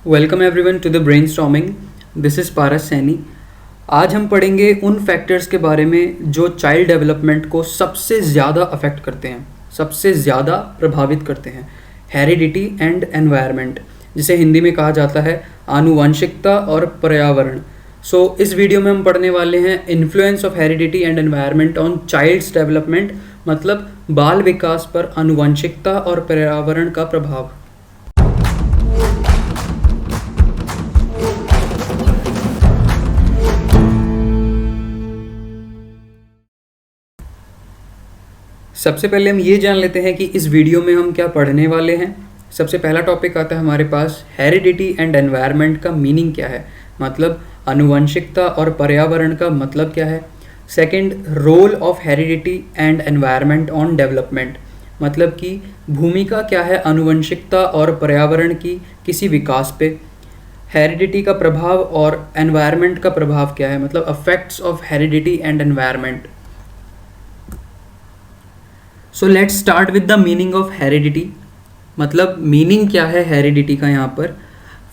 Welcome everyone to the brainstorming. This is Paras Saini. आज हम पढ़ेंगे उन फैक्टर्स के बारे में जो चाइल्ड डेवलपमेंट को सबसे ज़्यादा अफेक्ट करते हैं, सबसे ज़्यादा प्रभावित करते हैं। हेरिडिटी एंड एनवायरनमेंट, जिसे हिंदी में कहा जाता है आनुवंशिकता और पर्यावरण। इस वीडियो में हम पढ़ने वाले हैं influence of heredity and environment on child's development, मतलब बाल विकास पर आनुवंशिकता और पर्यावरण का प्रभाव। सबसे पहले हम ये जान लेते हैं कि इस वीडियो में हम क्या पढ़ने वाले हैं। सबसे पहला टॉपिक आता है हमारे पास हेरिडिटी एंड एनवायरनमेंट का मीनिंग क्या है, मतलब आनुवंशिकता और पर्यावरण का मतलब क्या है। Second, role of heredity and environment on development, मतलब कि भूमिका क्या है आनुवंशिकता और पर्यावरण की किसी विकास पे। हेरिडिटी का प्रभाव और एनवायरनमेंट का प्रभाव क्या है, मतलब affects of heredity and environment. So let's start with the meaning of heredity. मतलब मीनिंग क्या है हेरिडिटी का यहाँ पर।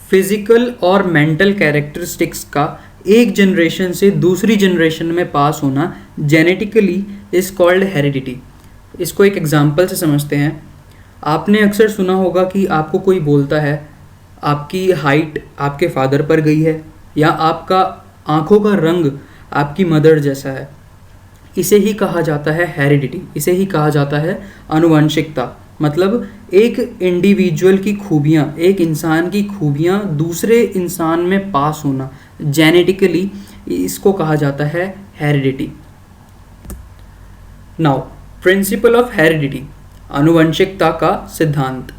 फिजिकल और मेंटल कैरेक्टरिस्टिक्स का एक जनरेशन से दूसरी जनरेशन में पास होना जेनेटिकली इज कॉल्ड हेरिडिटी। इसको एक एग्जांपल से समझते हैं। आपने अक्सर सुना होगा कि आपको कोई बोलता है आपकी हाइट आपके फादर पर गई है, या आपका आँखों का रंग आपकी मदर जैसा है। इसे ही कहा जाता है हेरिडिटी, इसे ही कहा जाता है आनुवंशिकता। मतलब एक इंडिविजुअल की खूबियाँ, एक इंसान की खूबियाँ दूसरे इंसान में पास होना जेनेटिकली, इसको कहा जाता है heredity. Now principle of heredity, आनुवंशिकता का सिद्धांत।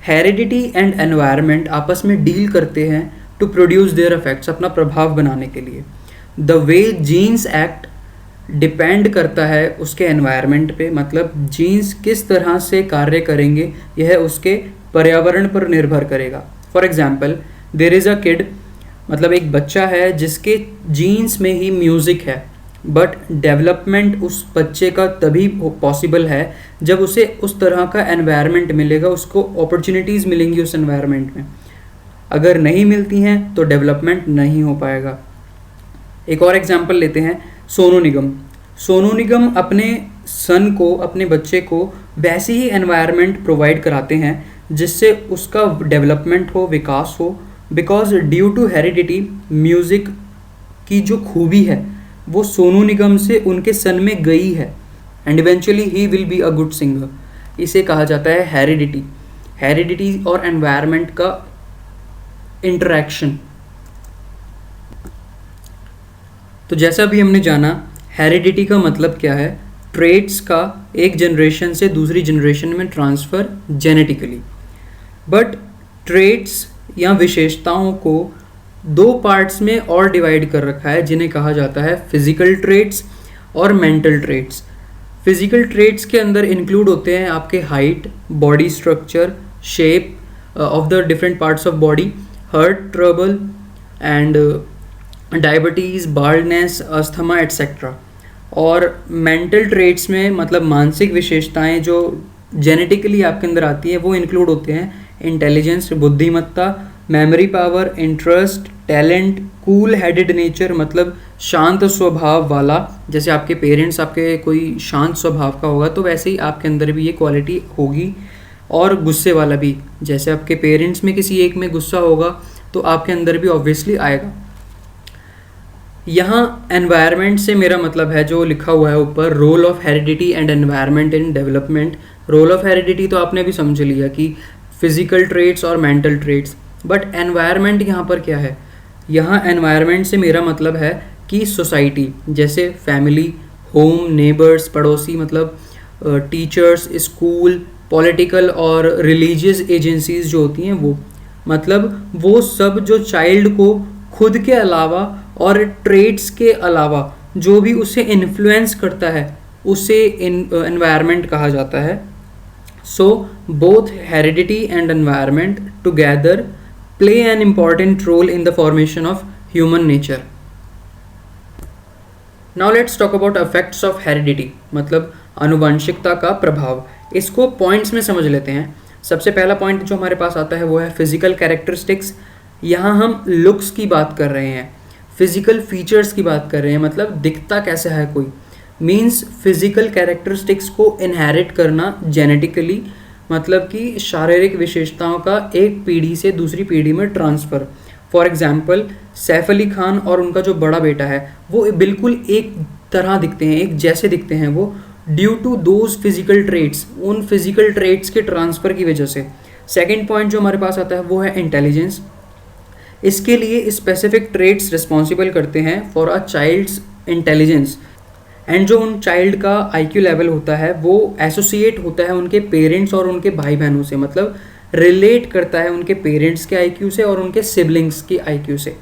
हेरिडिटी एंड एनवायरनमेंट आपस में डील करते हैं टू प्रोड्यूस देयर इफेक्ट्स, अपना प्रभाव बनाने के लिए। The way genes act depend करता है उसके एनवायरनमेंट पे, मतलब जीन्स किस तरह से कार्य करेंगे यह उसके पर्यावरण पर निर्भर करेगा। For example, there is a kid, मतलब एक बच्चा है जिसके जीन्स में ही म्यूज़िक है, बट डेवलपमेंट उस बच्चे का तभी पॉसिबल है जब उसे उस तरह का एनवायरनमेंट मिलेगा, उसको अपॉर्चुनिटीज़ मिलेंगी उस एनवायरनमेंट में। अगर नहीं मिलती हैं तो डेवलपमेंट नहीं हो पाएगा। एक और एग्जाम्पल लेते हैं, सोनू निगम। सोनू निगम अपने सन को, अपने बच्चे को वैसी ही एनवायरनमेंट प्रोवाइड कराते हैं जिससे उसका डेवलपमेंट हो, विकास हो। Because due to heredity, music की जो खूबी है वो सोनू निगम से उनके सन में गई है, and eventually he will be a good singer. इसे कहा जाता है हेरिडिटी। हेरिडिटी और एनवायरनमेंट का इंटरेक्शन। तो जैसा भी हमने जाना, हेरिडिटी का मतलब क्या है, ट्रेट्स का एक जनरेशन से दूसरी जनरेशन में ट्रांसफ़र जेनेटिकली। बट ट्रेट्स या विशेषताओं को दो पार्ट्स में और डिवाइड कर रखा है, जिन्हें कहा जाता है फिजिकल ट्रेट्स और मेंटल ट्रेट्स। फिजिकल ट्रेट्स के अंदर इंक्लूड होते हैं आपके height, body structure, shape of the different parts of body, heart trouble and diabetes, baldness, asthma etcetera. और मेंटल ट्रेट्स में मतलब मानसिक विशेषताएं जो जेनेटिकली आपके अंदर आती हैं वो इंक्लूड होते हैं इंटेलिजेंस, बुद्धिमत्ता, memory power, interest, talent, cool headed nature, मतलब शांत स्वभाव वाला। जैसे आपके पेरेंट्स आपके कोई शांत स्वभाव का होगा तो वैसे ही आपके अंदर भी ये क्वालिटी होगी। और गुस्से वाला भी, जैसे आपके पेरेंट्स में किसी एक में गुस्सा होगा तो आपके अंदर भी ऑब्वियसली आएगा। यहाँ एनवायरनमेंट से मेरा मतलब है जो लिखा हुआ है ऊपर, role of heredity and environment in development. Role of heredity तो आपने भी समझ लिया कि फिजिकल ट्रेट्स और मेंटल ट्रेट्स, बट एनवायरनमेंट यहाँ पर क्या है। यहाँ एनवायरनमेंट से मेरा मतलब है कि सोसाइटी, जैसे फैमिली, होम, नेबर्स, पड़ोसी, मतलब टीचर्स, स्कूल, पॉलिटिकल और रिलीजियस एजेंसीज जो होती हैं वो, मतलब वो सब जो चाइल्ड को खुद के अलावा और ट्रेट्स के अलावा जो भी उसे इन्फ्लुएंस करता है उसे एनवायरनमेंट कहा जाता है। So both heredity and environment together play an important role in the formation of human nature. Now let's talk about effects of heredity, मतलब आनुवंशिकता का प्रभाव। इसको पॉइंट्स में समझ लेते हैं। सबसे पहला पॉइंट जो हमारे पास आता है वो है फिजिकल कैरेक्टरिस्टिक्स। यहाँ हम लुक्स की बात कर रहे हैं, फिजिकल फीचर्स की बात कर रहे हैं, मतलब दिखता कैसा है कोई, मीन्स फिजिकल कैरेक्टरिस्टिक्स को इनहेरिट करना जेनेटिकली, मतलब कि शारीरिक विशेषताओं का एक पीढ़ी से दूसरी पीढ़ी में transfer. For example Saif Ali Khan और उनका जो बड़ा बेटा है वो बिल्कुल एक तरह दिखते हैं, एक जैसे दिखते हैं वो, due to those physical traits, उन फिजिकल ट्रेट्स के ट्रांसफ़र की वजह से। सेकेंड पॉइंट जो हमारे पास आता है वो है इंटेलिजेंस। इसके लिए स्पेसिफिक ट्रेट्स रिस्पॉन्सिबल करते हैं for a child's intelligence, and जो उन चाइल्ड का IQ लेवल होता है वो एसोसिएट होता है उनके पेरेंट्स और उनके भाई बहनों से, मतलब रिलेट करता है उनके पेरेंट्स के IQ से और उनके सिबलिंग्स की IQ से।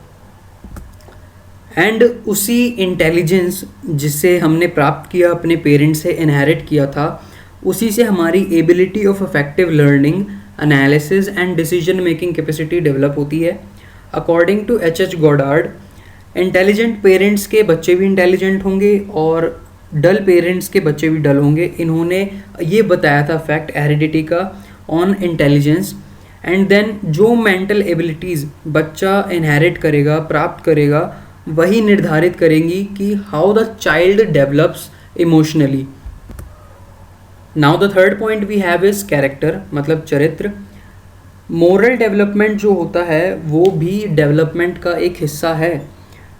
एंड उसी इंटेलिजेंस जिसे हमने प्राप्त किया अपने पेरेंट्स से, इनहेरिट किया था, उसी से हमारी ability of effective learning, analysis and decision making capacity develop होती है। According to H.H. Goddard, intelligent parents के बच्चे भी इंटेलिजेंट होंगे और डल पेरेंट्स के बच्चे भी डल होंगे। इन्होंने ये बताया था फैक्ट हेरिडिटी का ऑन इंटेलिजेंस। एंड देन जो मेंटल एबिलिटीज़ बच्चा इनहेरिट करेगा, प्राप्त करेगा, वही निर्धारित करेंगी कि how the child develops emotionally. Now the third point we have is character, मतलब चरित्र। मोरल डेवलपमेंट जो होता है वो भी डेवलपमेंट का एक हिस्सा है।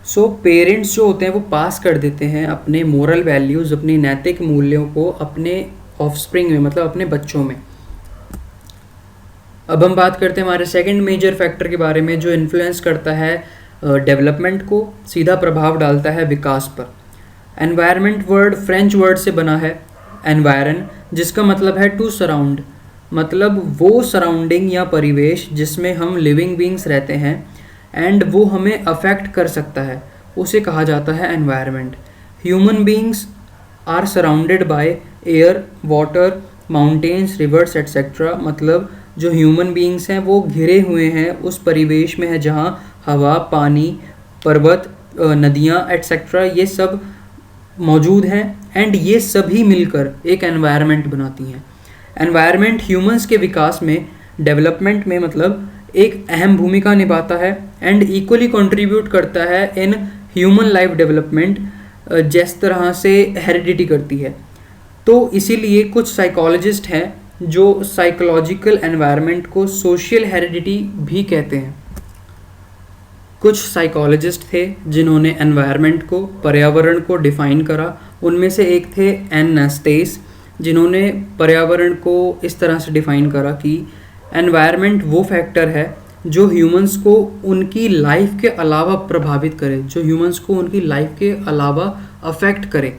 सो पेरेंट्स जो होते हैं वो पास कर देते हैं अपने मोरल वैल्यूज़, अपनी नैतिक मूल्यों को अपने ऑफस्प्रिंग में, मतलब अपने बच्चों में। अब हम बात करते हैं हमारे सेकंड मेजर फैक्टर के बारे में जो इन्फ्लुएंस करता है डेवलपमेंट को, सीधा प्रभाव डालता है विकास पर। एनवायरनमेंट वर्ड फ्रेंच वर्ड से बना है एनवायरन, जिसका मतलब है टू सराउंड, मतलब वो सराउंडिंग या परिवेश जिसमें हम लिविंग बींग्स रहते हैं एंड वो हमें अफेक्ट कर सकता है, उसे कहा जाता है environment. Human beings are surrounded by air, water, mountains, rivers etcetera, मतलब जो ह्यूमन बींग्स हैं वो घिरे हुए हैं उस परिवेश में है जहाँ हवा, पानी, पर्वत, नदियाँ एट्सेट्रा ये सब मौजूद हैं, एंड ये सभी मिलकर एक एनवायरनमेंट बनाती हैं। एनवायरनमेंट ह्यूमंस के विकास में, डेवलपमेंट में, मतलब एक अहम भूमिका निभाता है एंड इक्वली कंट्रीब्यूट करता है इन ह्यूमन लाइफ डेवलपमेंट, जिस तरह से हेरिडिटी करती है। तो इसीलिए कुछ साइकोलॉजिस्ट हैं जो साइकोलॉजिकल एनवायरनमेंट को सोशल हेरिडिटी भी कहते हैं। कुछ साइकोलॉजिस्ट थे जिन्होंने एनवायरनमेंट को, पर्यावरण को डिफ़ाइन करा। उनमें से एक थे एन नास्टेस, जिन्होंने पर्यावरण को इस तरह से डिफ़ाइन करा कि एनवायरनमेंट वो फैक्टर है जो ह्यूमंस को उनकी लाइफ के अलावा प्रभावित करे, जो ह्यूमंस को उनकी लाइफ के अलावा अफेक्ट करे।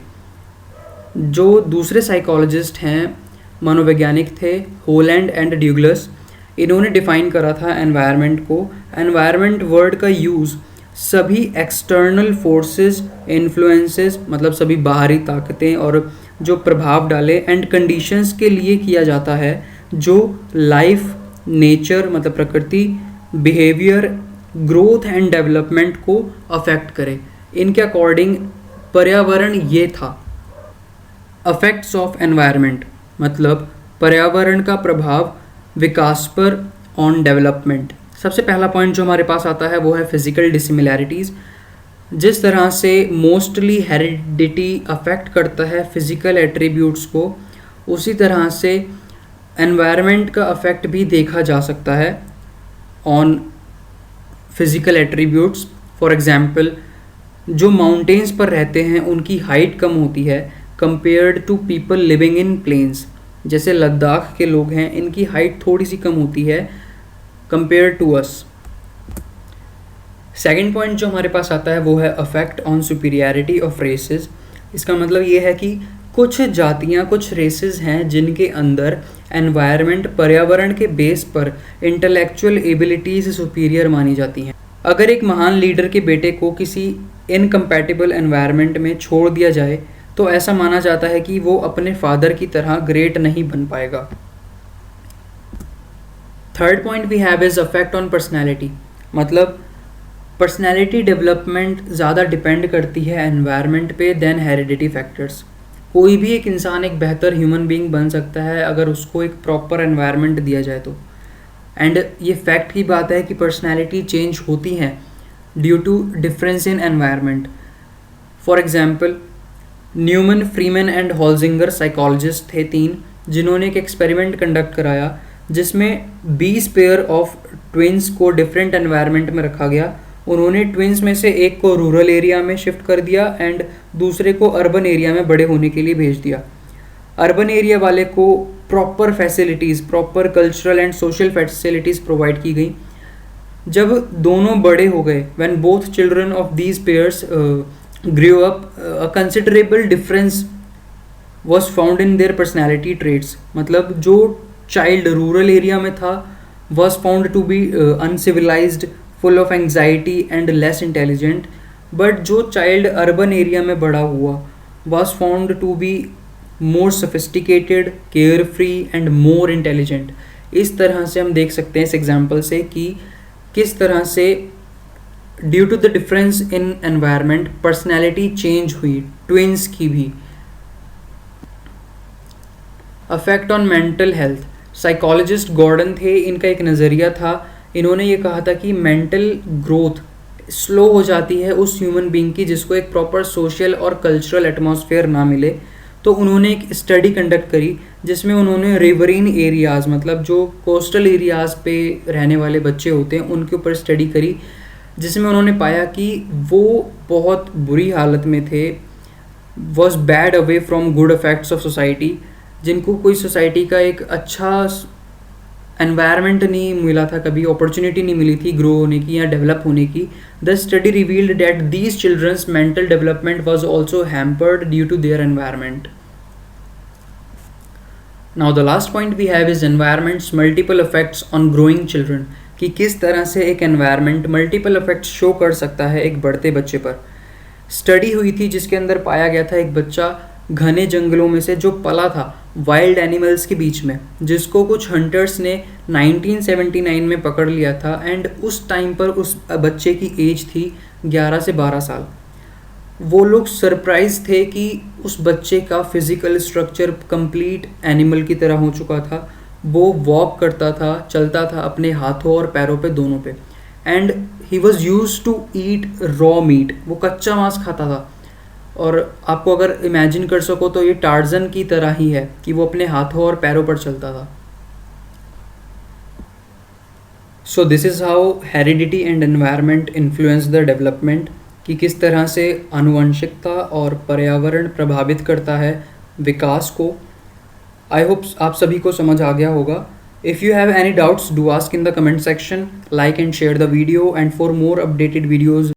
जो दूसरे साइकोलॉजिस्ट हैं, मनोवैज्ञानिक थे, होलैंड एंड ड्यूगलस, इन्होंने डिफ़ाइन करा था एनवायरनमेंट को। एनवायरनमेंट वर्ड का यूज़ सभी एक्सटर्नल फोर्सेस, इन्फ्लुएंसेस, मतलब सभी बाहरी ताकतें और जो प्रभाव डाले एंड कंडीशंस के लिए किया जाता है जो लाइफ, नेचर मतलब प्रकृति, बिहेवियर, ग्रोथ एंड डेवलपमेंट को अफेक्ट करे। इनके अकॉर्डिंग पर्यावरण ये था। अफेक्ट्स ऑफ एनवायरनमेंट मतलब पर्यावरण का प्रभाव विकास पर ऑन डेवलपमेंट। सबसे पहला पॉइंट जो हमारे पास आता है वो है फिजिकल डिसिमिलैरिटीज़। जिस तरह से मोस्टली हेरिडिटी अफेक्ट करता है फिजिकल एट्रीब्यूट्स को, उसी तरह से एनवायरनमेंट का अफेक्ट भी देखा जा सकता है on physical attributes. For example जो माउंटेन्स पर रहते हैं उनकी हाइट कम होती है compared to people living in plains. जैसे लद्दाख के लोग हैं, इनकी हाइट थोड़ी सी कम होती है compare to us. Second point जो हमारे पास आता है वो है affect on superiority of races. इसका मतलब ये है कि कुछ जातियाँ, कुछ रेसेस हैं जिनके अंदर एनवायरनमेंट, पर्यावरण के बेस पर इंटेलेक्चुअल एबिलिटीज़ सुपीरियर मानी जाती हैं। अगर एक महान लीडर के बेटे को किसी इनकम्पैटिबल एनवायरनमेंट में छोड़ दिया जाए तो ऐसा माना जाता है कि वो अपने फादर की तरह ग्रेट नहीं बन पाएगा। Third point we have is affect on personality. मतलब पर्सनैलिटी डेवलपमेंट ज़्यादा डिपेंड करती है एनवायरनमेंट पे देन हेरिडिटी फैक्टर्स। कोई भी एक इंसान एक बेहतर ह्यूमन बीइंग बन सकता है अगर उसको एक प्रॉपर एनवायरनमेंट दिया जाए तो। एंड ये फैक्ट की बात है कि पर्सनैलिटी चेंज होती हैं due to difference in environment. For example, Newman, Freeman and Holzinger psychologist थे 3, जिन्होंने एक एक्सपेरिमेंट कंडक्ट कराया जिसमें 20 पेयर ऑफ ट्विंस को डिफरेंट एनवायरनमेंट में रखा गया। उन्होंने ट्विंस में से एक को रूरल एरिया में शिफ्ट कर दिया एंड दूसरे को अर्बन एरिया में बड़े होने के लिए भेज दिया। अर्बन एरिया वाले को proper facilities, proper cultural and social facilities provide की गई। जब दोनों बड़े हो गए, when both children of these pairs grew up, a considerable difference was found in their personality traits. मतलब जो चाइल्ड रूरल एरिया में था was found to be uncivilized, full of anxiety and less intelligent, but जो child urban area में बड़ा हुआ was found to be more sophisticated, care free and more intelligent. इस तरह से हम देख सकते हैं इस एग्जाम्पल से कि किस तरह से due to the difference in environment personality change हुई ट्विंस की भी। Affect on mental health, psychologist Gordon थे, इनका एक नज़रिया था। इन्होंने ये कहा था कि मेंटल ग्रोथ स्लो हो जाती है उस ह्यूमन बीइंग की जिसको एक प्रॉपर सोशल और कल्चरल एटमॉस्फेयर ना मिले। तो उन्होंने एक स्टडी कंडक्ट करी जिसमें उन्होंने रिवरीन एरियाज़, मतलब जो कोस्टल एरियाज़ पे रहने वाले बच्चे होते हैं, उनके ऊपर स्टडी करी, जिसमें उन्होंने पाया कि वो बहुत बुरी हालत में थे, was bad away from good effects of society, जिनको कोई सोसाइटी का एक अच्छा एनवायरनमेंट नहीं मिला था, कभी अपॉर्चुनिटी नहीं मिली थी ग्रो होने की या डेवलप होने की। The study revealed that these childrens mental development was also hampered due to their environment. Now the last point we have is environment's multiple effects on growing children, कि किस तरह से एक एनवायरनमेंट मल्टीपल इफेक्ट्स शो कर सकता है एक बढ़ते बच्चे पर। स्टडी हुई थी जिसके अंदर पाया गया था एक बच्चा घने जंगलों में से जो पला था वाइल्ड एनिमल्स के बीच में, जिसको कुछ हंटर्स ने 1979 में पकड़ लिया था एंड उस टाइम पर उस बच्चे की एज थी 11 से 12 साल। वो लोग सरप्राइज थे कि उस बच्चे का फिजिकल स्ट्रक्चर कंप्लीट एनिमल की तरह हो चुका था। वो वॉक करता था, चलता था अपने हाथों और पैरों पे, दोनों पे, and he was use to eat raw meat, वो कच्चा मांस खाता था। और आपको अगर इमेजिन कर सको तो ये टार्जन की तरह ही है कि वो अपने हाथों और पैरों पर चलता था। So this is how heredity and environment influence the development, कि किस तरह से आनुवंशिकता और पर्यावरण प्रभावित करता है विकास को। आई होप आप सभी को समझ आ गया होगा। If you have any doubts do ask in the comment section, like and share the video, and for more updated videos